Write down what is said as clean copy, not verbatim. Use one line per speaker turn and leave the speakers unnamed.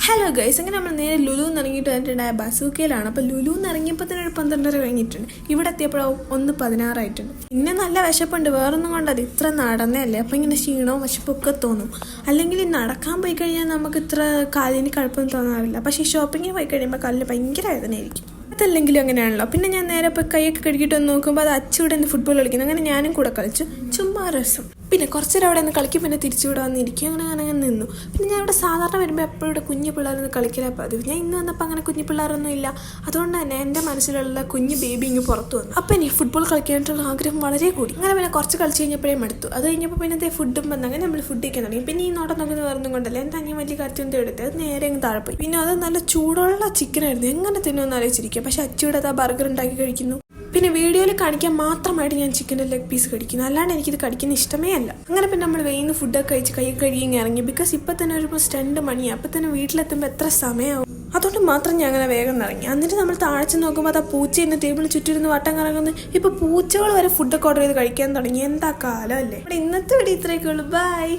Hello guys, അങ്ങനെ നമ്മൾ നേരെ ലുലുന്ന് ഇറങ്ങിയിട്ട് വന്നിട്ടുണ്ടായ ബസൂക്കയിലാണ്. അപ്പോൾ ലുലുന്ന് ഇറങ്ങിയപ്പോൾ തന്നെ ഒരു 12:30 കഴിഞ്ഞിട്ടുണ്ട്. ഇവിടെ എത്തിയപ്പോഴാവും 1:16 പിന്നെ നല്ല വിശപ്പുണ്ട്, വേറൊന്നും കൊണ്ടത് ഇത്ര നടന്നല്ലേ. അപ്പോൾ ഇങ്ങനെ ക്ഷീണവും വിശപ്പൊക്കെ തോന്നും. അല്ലെങ്കിൽ നടക്കാൻ പോയി കഴിഞ്ഞാൽ നമുക്ക് ഇത്ര കാലിന് കുഴപ്പമൊന്നും തോന്നാറില്ല. പക്ഷേ ഈ ഷോപ്പിങ്ങിന് പോയി കഴിയുമ്പോൾ കാലിന് ഭയങ്കര വേദനയായിരിക്കും. അതല്ലെങ്കിലും അങ്ങനെയാണല്ലോ. പിന്നെ ഞാൻ നേരെ ഇപ്പോൾ കൈയൊക്കെ കഴുകിയിട്ട് വന്ന് നോക്കുമ്പോൾ അത് അച്ചുകൂടെ ഒന്ന് ഫുട്ബോൾ കളിക്കുന്നു. അങ്ങനെ ഞാനും കൂടെ കളിച്ചു, ചുമ്മാ രസം. പിന്നെ കുറച്ച് നേരം അവിടെ നിന്ന് കളിക്കും, പിന്നെ തിരിച്ചുകൂടെ വന്നിരിക്കും. അങ്ങനെ നിന്നു. പിന്നെ ഞാൻ ഇവിടെ സാധാരണ വരുമ്പോൾ എപ്പോഴും ഇവിടെ കുഞ്ഞു പിള്ളേരൊന്ന് കളിക്കലാ പതിവ്. ഞാൻ ഇന്ന് വന്നപ്പോൾ അങ്ങനെ കുഞ്ഞു പിള്ളേരൊന്നും ഇല്ല. അതുകൊണ്ട് തന്നെ എൻ്റെ മനസ്സിലുള്ള കുഞ്ഞു ബേബി ഇങ്ങ് പുറത്തു വന്നു. അപ്പം എനിക്ക് ഫുട്ബോൾ കളിക്കാനായിട്ടുള്ള ആഗ്രഹം വളരെ കൂടി. അങ്ങനെ പിന്നെ കുറച്ച് കളിച്ച് കഴിഞ്ഞപ്പോഴേ മടുത്തു. അത് കഴിഞ്ഞപ്പോൾ പിന്നെ ഫുഡും വന്ന് അങ്ങനെ നമ്മൾ ഫുഡ് കഴിക്കാൻ തുടങ്ങി. പിന്നെ ഈ നോട്ടം നോക്കുന്ന വേറൊന്നും കൊണ്ടല്ല, എൻ്റെ അനിയൻ വലിയ കാര്യത്തിൻ്റെ എടുത്ത് അത് നേരെ അങ്ങ് താഴെ പോയി. പിന്നെ അത് നല്ല ചൂടുള്ള ചിക്കനായിരുന്നു, എങ്ങനെ തിന്നുമെന്ന് ആലോചിച്ചിരിക്കുക. പക്ഷെ അച്ചിയുടെ അത് ആ ബർഗർ ഉണ്ടാക്കി കഴിക്കുന്നു. പിന്നെ വീഡിയോയിൽ കാണിക്കാൻ മാത്രമായിട്ട് ഞാൻ ചിക്കൻ്റെ ലെഗ് പീസ് കടിക്കുന്നു, അല്ലാണ്ട് എനിക്കിത് കടിക്കുന്ന ഇഷ്ടമേ അല്ല. അങ്ങനെ പിന്നെ നമ്മൾ വെയിന്ന് ഫുഡൊക്കെ കഴിച്ച് കൈ കഴുകി ഇറങ്ങി. ബിക്കോസ് ഇപ്പം തന്നെ ഒരു 2 മണിയാണ്. അപ്പം തന്നെ വീട്ടിലെത്തുമ്പോൾ എത്ര സമയമാവും. അതുകൊണ്ട് മാത്രം ഞാൻ അങ്ങനെ വേഗം ഇറങ്ങി. എന്നിട്ട് നമ്മൾ താഴ്ച നോക്കുമ്പോൾ അത് ആ പൂച്ച ഇന്ന് ടേബിളിൽ ചുറ്റിരുന്ന് വട്ടം കറങ്ങുന്നത്. ഇപ്പോൾ പൂച്ചകൾ വരെ ഫുഡൊക്കെ ഓർഡർ ചെയ്ത് കഴിക്കാൻ തുടങ്ങി. എന്താ കാലം അല്ലേ. ഇന്നത്തെ വീഡിയോ ഇത്രയൊക്കെ ഉള്ളൂ. ബൈ.